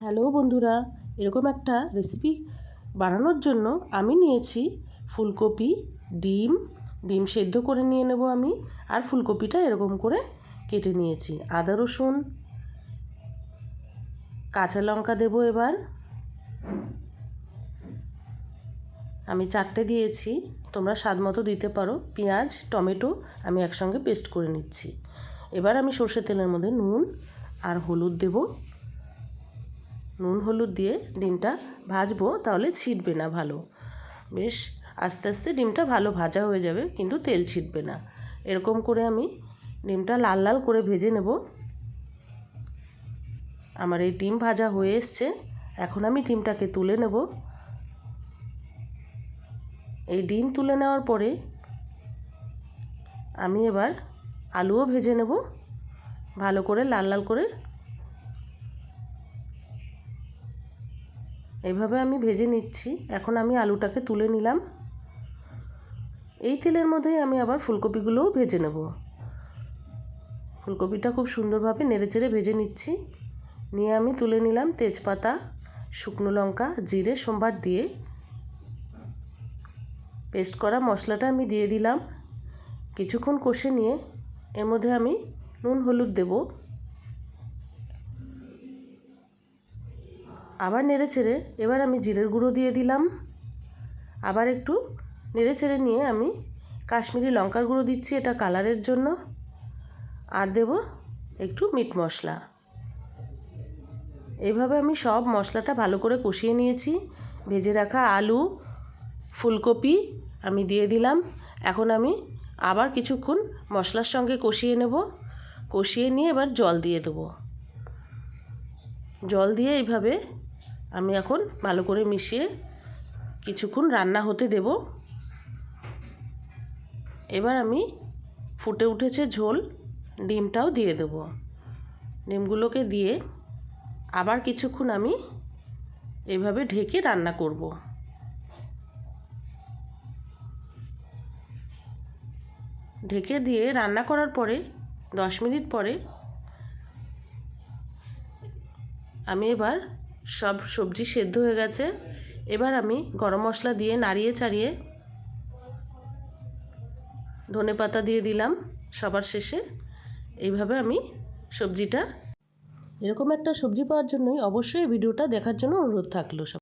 Hello বন্ধুরা, এরকম একটা রেসিপি বানানোর জন্য আমি নিয়েছি ফুলকপি, ডিম সেদ্ধ করে নিয়ে নেব আমি। আর ফুলকপিটা এরকম করে কেটে নিয়েছি। আদা রসুন, কাঁচা লঙ্কা দেবো। এবার আমি 4টে দিয়েছি, তোমরা স্বাদ মতো দিতে পারো। পেঁয়াজ, টমেটো আমি একসঙ্গে পেস্ট করে নিচ্ছি। এবার আমি সর্ষের তেলের মধ্যে নুন আর হলুদ দেবো। নুন হলুদ দিয়ে ডিমটা ভাজবো, তাহলে ছিটবে না। ভালো বেশ আস্তে আস্তে ডিমটা ভালো ভাজা হয়ে যাবে, কিন্তু তেল ছিটবে না। এরকম করে আমি ডিমটা লাল লাল করে ভেজে নেব। আমার এই ডিম ভাজা হয়ে এসছে। এখন আমি ডিমটাকে তুলে নেব। এই ডিম তুলে নেওয়ার পরে আমি এবার আলুও ভেজে নেব ভালো করে, লাল লাল করে। এইভাবে আমি ভেজে নিচ্ছি। এখন আমি আলুটাকে তুলে নিলাম। এই তেলের মধ্যেই আমি আবার ফুলকপিগুলোও ভেজে নেব। ফুলকপিটা খুব সুন্দরভাবে নেড়েচেড়ে ভেজে নিচ্ছি। নিয়ে আমি তুলে নিলাম। তেজপাতা, শুকনো লঙ্কা, জিরে সম্বার দিয়ে পেস্ট করা মশলাটা আমি দিয়ে দিলাম। কিছুক্ষণ কষে নিয়ে এর মধ্যে আমি নুন হলুদ দেব। আবার নেড়েচেড়ে এবার আমি জিরের গুঁড়ো দিয়ে দিলাম। আবার একটু নেড়েচেড়ে নিয়ে আমি কাশ্মীরি লঙ্কার গুঁড়ো দিচ্ছি, এটা কালারের জন্য। আর দেব একটু মিট মশলা। এইভাবে আমি সব মশলাটা ভালো করে কষিয়ে নিয়েছি। ভেজে রাখা আলু, ফুলকপি আমি দিয়ে দিলাম। এখন আমি আবার কিছুক্ষণ মশলার সঙ্গে কষিয়ে নেব। কষিয়ে নিয়ে এবার জল দিয়ে দেবো। জল দিয়ে এইভাবে আমি এখন ভালো করে মিশিয়ে কিছুক্ষণ রান্না হতে দেব। এবার আমি ফুটে উঠেছে ঝোল, ডিমটাও দিয়ে দেব। ডিমগুলোকে দিয়ে আবার কিছুক্ষণ আমি এইভাবে ঢেকে রান্না করব। ঢেকে দিয়ে রান্না করার পরে 10 মিনিট পরে আমি এবার সব সবজি সেদ্ধ হয়ে গেছে। এবার আমি গরম মশলা দিয়ে নাড়িয়ে চাড়িয়ে ধনেপাতা দিয়ে দিলাম সবার শেষে। এইভাবে আমি সবজিটা, এরকম একটা সবজি পাওয়ার জন্যই অবশ্যই ভিডিওটা দেখার জন্য অনুরোধ থাকলো।